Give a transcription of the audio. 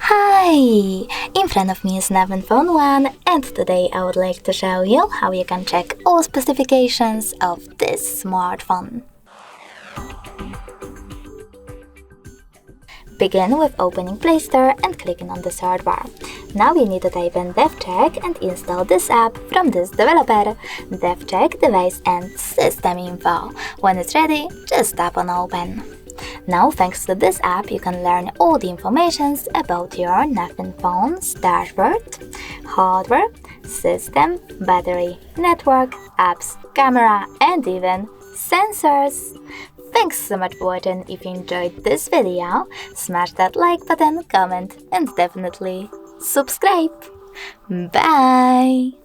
Hi! In front of me is Nevin Phone 1, and today I would like to show you how you can check all specifications of this smartphone. Begin with opening Play Store and clicking on the search bar. Now you need to type in DevCheck and install this app from this developer. DevCheck device and system info. When it's ready, just tap on open. Now, thanks to this app, you can learn all the information about your Nevin phone's dashboard, hardware, system, battery, network, apps, camera, and even sensors. Thanks so much for watching. If you enjoyed this video, smash that like button, comment, and definitely subscribe. Bye!